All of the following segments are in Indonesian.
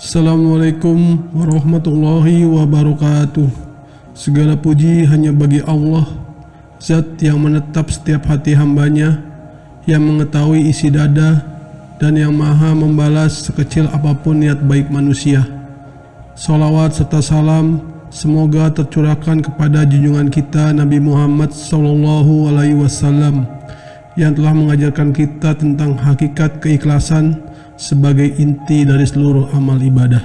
Assalamualaikum warahmatullahi wabarakatuh. Segala puji hanya bagi Allah, Zat yang menetap setiap hati hambanya, yang mengetahui isi dada, dan yang maha membalas sekecil apapun niat baik manusia. Salawat serta salam semoga tercurahkan kepada junjungan kita Nabi Muhammad SAW yang telah mengajarkan kita tentang hakikat keikhlasan sebagai inti dari seluruh amal ibadah.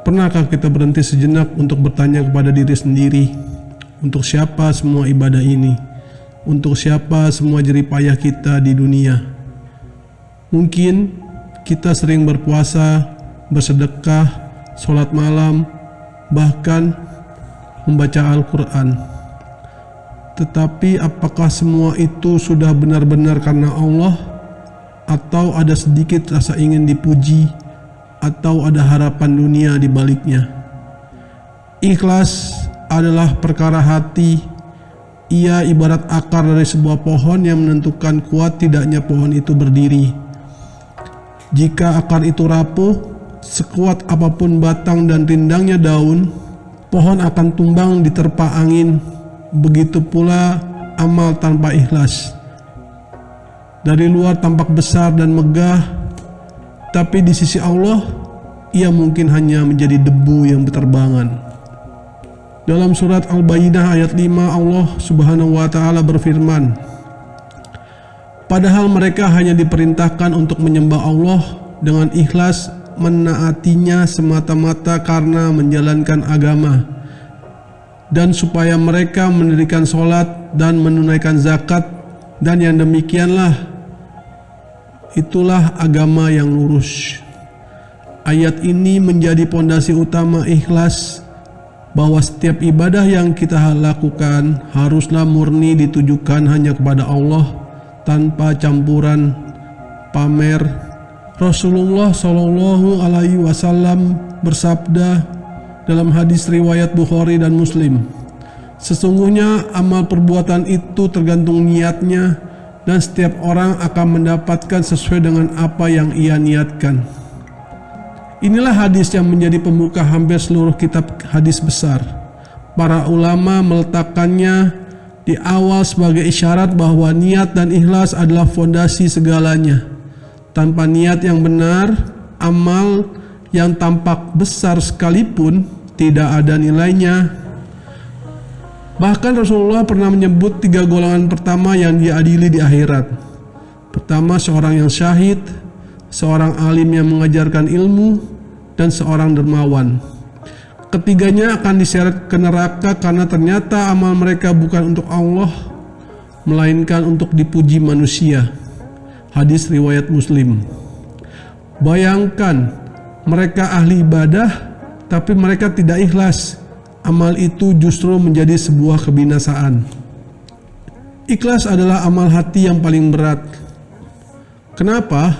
Pernahkah kita berhenti sejenak untuk bertanya kepada diri sendiri, untuk siapa semua ibadah ini? Untuk siapa semua jerih payah kita di dunia? Mungkin kita sering berpuasa, bersedekah, sholat malam, bahkan membaca Al-Quran. Tetapi apakah semua itu sudah benar-benar karena Allah? Atau ada sedikit rasa ingin dipuji, atau ada harapan dunia di baliknya? Ikhlas adalah perkara hati. Ia ibarat akar dari sebuah pohon yang menentukan kuat tidaknya pohon itu berdiri. Jika akar itu rapuh, sekuat apapun batang dan rindangnya daun, pohon akan tumbang diterpa angin. Begitu pula amal tanpa ikhlas. Dari luar tampak besar dan megah, tapi di sisi Allah, ia mungkin hanya menjadi debu yang berterbangan. Dalam surat Al-Baqarah ayat 5, Allah Subhanahu wa Ta'ala berfirman, "Padahal mereka hanya diperintahkan untuk menyembah Allah dengan ikhlas, menaatinya semata-mata karena menjalankan agama, dan supaya mereka mendirikan sholat dan menunaikan zakat, dan yang demikianlah itulah agama yang lurus." Ayat ini menjadi pondasi utama ikhlas, bahwa setiap ibadah yang kita lakukan haruslah murni ditujukan hanya kepada Allah tanpa campuran pamer. Rasulullah Shallallahu Alaihi Wasallam bersabda dalam hadis riwayat Bukhari dan Muslim, "Sesungguhnya amal perbuatan itu tergantung niatnya, dan setiap orang akan mendapatkan sesuai dengan apa yang ia niatkan." Inilah hadis yang menjadi pembuka hampir seluruh kitab hadis besar. Para ulama meletakkannya di awal sebagai isyarat bahwa niat dan ikhlas adalah fondasi segalanya. Tanpa niat yang benar, amal yang tampak besar sekalipun tidak ada nilainya. Bahkan Rasulullah pernah menyebut 3 golongan pertama yang diadili di akhirat. Pertama, seorang yang syahid, seorang alim yang mengajarkan ilmu, dan seorang dermawan. Ketiganya akan diseret ke neraka karena ternyata amal mereka bukan untuk Allah, melainkan untuk dipuji manusia. Hadis riwayat Muslim. Bayangkan, mereka ahli ibadah, tapi mereka tidak ikhlas. Amal itu justru menjadi sebuah kebinasaan. Ikhlas adalah amal hati yang paling berat. Kenapa?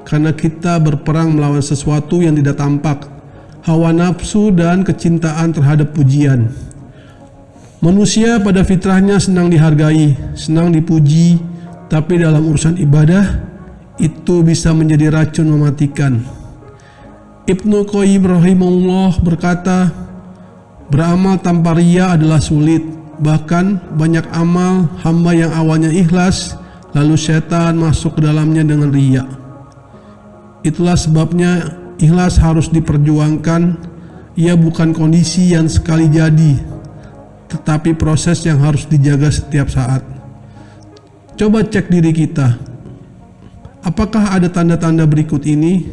Karena kita berperang melawan sesuatu yang tidak tampak, hawa nafsu dan kecintaan terhadap pujian. Manusia pada fitrahnya senang dihargai, senang dipuji, tapi dalam urusan ibadah, itu bisa menjadi racun mematikan. Ibnu Qayyim rahimahullah berkata, beramal tanpa riya adalah sulit. Bahkan banyak amal hamba yang awalnya ikhlas, lalu setan masuk ke dalamnya dengan riya. Itulah sebabnya ikhlas harus diperjuangkan. Ia bukan kondisi yang sekali jadi, tetapi proses yang harus dijaga setiap saat. Coba cek diri kita. Apakah ada tanda-tanda berikut ini?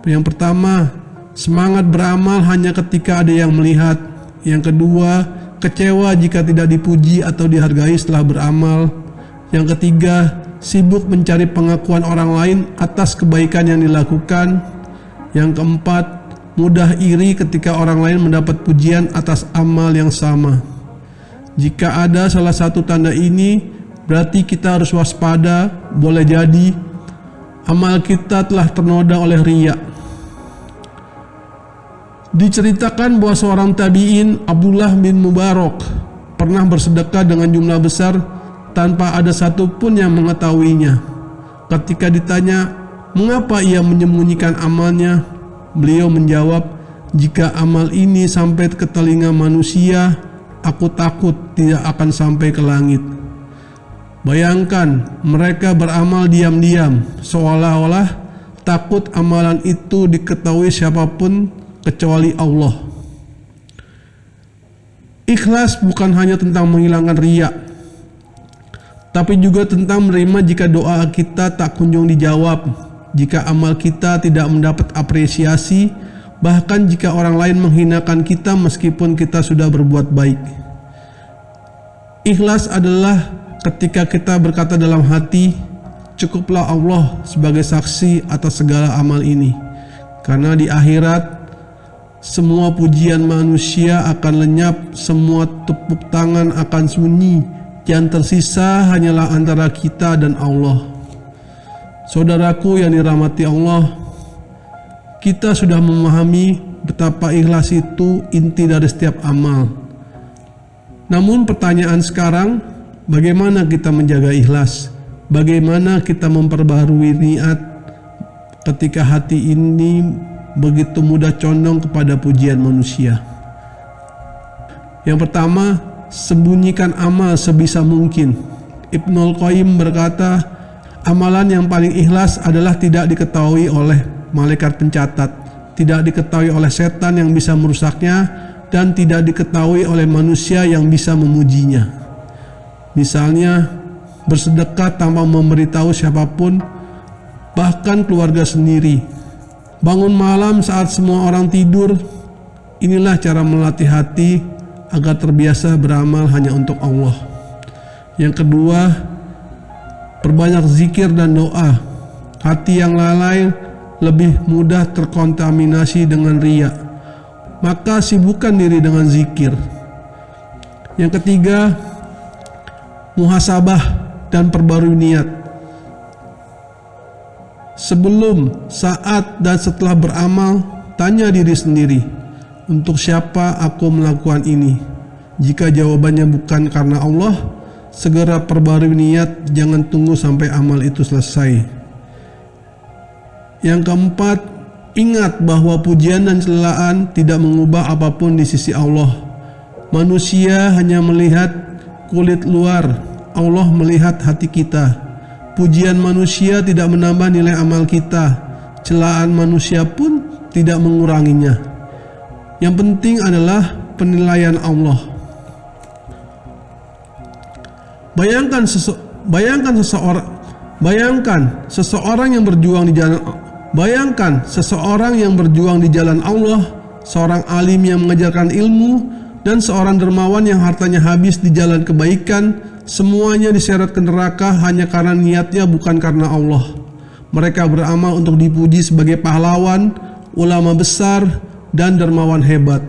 Yang pertama, semangat beramal hanya ketika ada yang melihat. Yang kedua, kecewa jika tidak dipuji atau dihargai setelah beramal. Yang ketiga, sibuk mencari pengakuan orang lain atas kebaikan yang dilakukan. Yang keempat, mudah iri ketika orang lain mendapat pujian atas amal yang sama. Jika ada salah satu tanda ini, berarti kita harus waspada. Boleh jadi amal kita telah ternoda oleh riya. Diceritakan bahwa seorang tabi'in, Abdullah bin Mubarak, pernah bersedekah dengan jumlah besar tanpa ada satupun yang mengetahuinya. Ketika ditanya, Mengapa ia menyembunyikan amalnya? Beliau menjawab, jika amal ini sampai ke telinga manusia, aku takut tidak akan sampai ke langit. Bayangkan mereka beramal diam-diam, seolah-olah takut amalan itu diketahui siapapun kecuali Allah. Ikhlas bukan hanya tentang menghilangkan riya, tapi juga tentang menerima jika doa kita tak kunjung dijawab, jika amal kita tidak mendapat apresiasi, bahkan jika orang lain menghinakan kita meskipun kita sudah berbuat baik. Ikhlas adalah ketika kita berkata dalam hati, cukuplah Allah sebagai saksi atas segala amal ini, karena di akhirat semua pujian manusia akan lenyap, semua tepuk tangan akan sunyi, yang tersisa hanyalah antara kita dan Allah. Saudaraku yang dirahmati Allah, kita sudah memahami betapa ikhlas itu inti dari setiap amal. Namun pertanyaan sekarang, bagaimana kita menjaga ikhlas? Bagaimana kita memperbaharui niat ketika hati ini begitu mudah condong kepada pujian manusia? Yang pertama, sembunyikan amal sebisa mungkin. Ibnul Qayyim berkata, amalan yang paling ikhlas adalah tidak diketahui oleh malaikat pencatat, tidak diketahui oleh setan yang bisa merusaknya, dan tidak diketahui oleh manusia yang bisa memujinya. Misalnya, bersedekah tanpa memberitahu siapapun, bahkan keluarga sendiri. Bangun malam saat semua orang tidur. Inilah cara melatih hati agar terbiasa beramal hanya untuk Allah. Yang kedua, perbanyak zikir dan doa. Hati yang lalai lebih mudah terkontaminasi dengan riya, maka sibukkan diri dengan zikir. Yang ketiga, muhasabah dan perbarui niat. Sebelum, saat, dan setelah beramal, tanya diri sendiri, untuk siapa aku melakukan ini? Jika jawabannya bukan karena Allah, segera perbarui niat, jangan tunggu sampai amal itu selesai. Yang keempat, ingat bahwa pujian dan celaan tidak mengubah apapun di sisi Allah. Manusia hanya melihat kulit luar, Allah melihat hati kita. Pujian manusia tidak menambah nilai amal kita, celaan manusia pun tidak menguranginya. Yang penting adalah penilaian Allah. Bayangkan seseorang yang berjuang di jalan Allah, seorang alim yang mengajarkan ilmu, dan seorang dermawan yang hartanya habis di jalan kebaikan, semuanya diseret ke neraka hanya karena niatnya bukan karena Allah. Mereka beramal untuk dipuji sebagai pahlawan, ulama besar, dan dermawan hebat.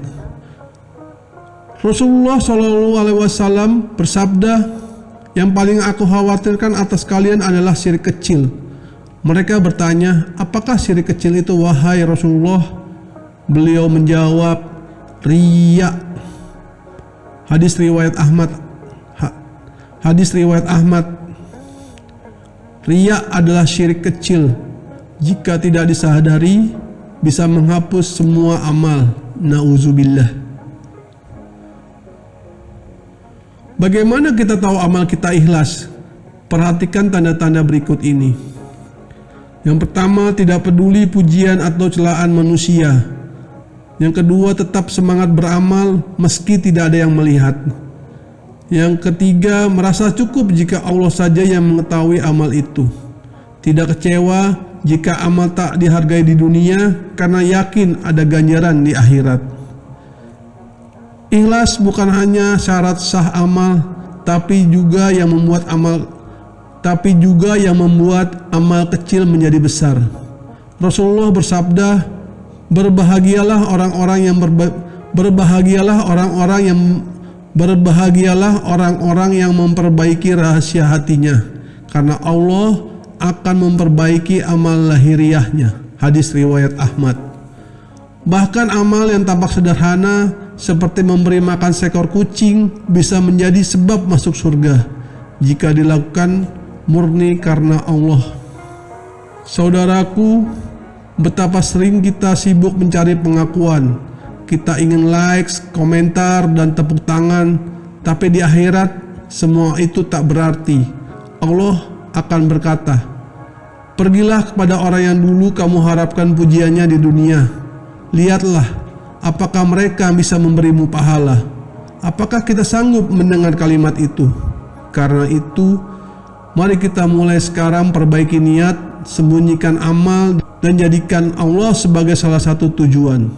Rasulullah SAW bersabda, yang paling aku khawatirkan atas kalian adalah syirik kecil. Mereka bertanya, apakah syirik kecil itu wahai Rasulullah? Beliau menjawab, riya. Hadis riwayat Ahmad. Riya adalah syirik kecil. Jika tidak disadari, bisa menghapus semua amal. Nauzubillah. Bagaimana kita tahu amal kita ikhlas? Perhatikan tanda-tanda berikut ini. Yang pertama, tidak peduli pujian atau celaan manusia. Yang kedua, tetap semangat beramal meski tidak ada yang melihat. Yang ketiga, merasa cukup jika Allah saja yang mengetahui amal itu. Tidak kecewa jika amal tak dihargai di dunia karena yakin ada ganjaran di akhirat. Ikhlas bukan hanya syarat sah amal, tapi juga yang membuat amal kecil menjadi besar. Rasulullah bersabda, berbahagialah orang-orang yang memperbaiki rahasia hatinya, karena Allah akan memperbaiki amal lahiriahnya. Hadis riwayat Ahmad. Bahkan amal yang tampak sederhana seperti memberi makan seekor kucing bisa menjadi sebab masuk surga jika dilakukan murni karena Allah. Saudaraku, betapa sering kita sibuk mencari pengakuan. Kita ingin likes, komentar, dan tepuk tangan, tapi di akhirat semua itu tak berarti. Allah akan berkata, "Pergilah kepada orang yang dulu kamu harapkan pujiannya di dunia. Lihatlah, apakah mereka bisa memberimu pahala." Apakah kita sanggup mendengar kalimat itu? Karena itu, mari kita mulai sekarang perbaiki niat, sembunyikan amal, dan jadikan Allah sebagai salah satu tujuan.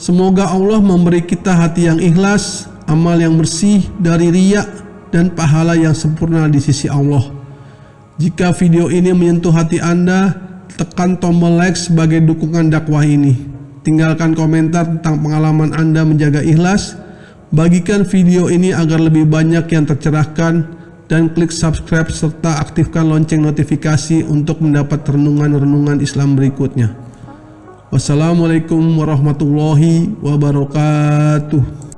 Semoga Allah memberi kita hati yang ikhlas, amal yang bersih dari riya, dan pahala yang sempurna di sisi Allah. Jika video ini menyentuh hati Anda, tekan tombol like sebagai dukungan dakwah ini. Tinggalkan komentar tentang pengalaman Anda menjaga ikhlas. Bagikan video ini agar lebih banyak yang tercerahkan, dan klik subscribe serta aktifkan lonceng notifikasi untuk mendapat renungan-renungan Islam berikutnya. Wassalamualaikum warahmatullahi wabarakatuh.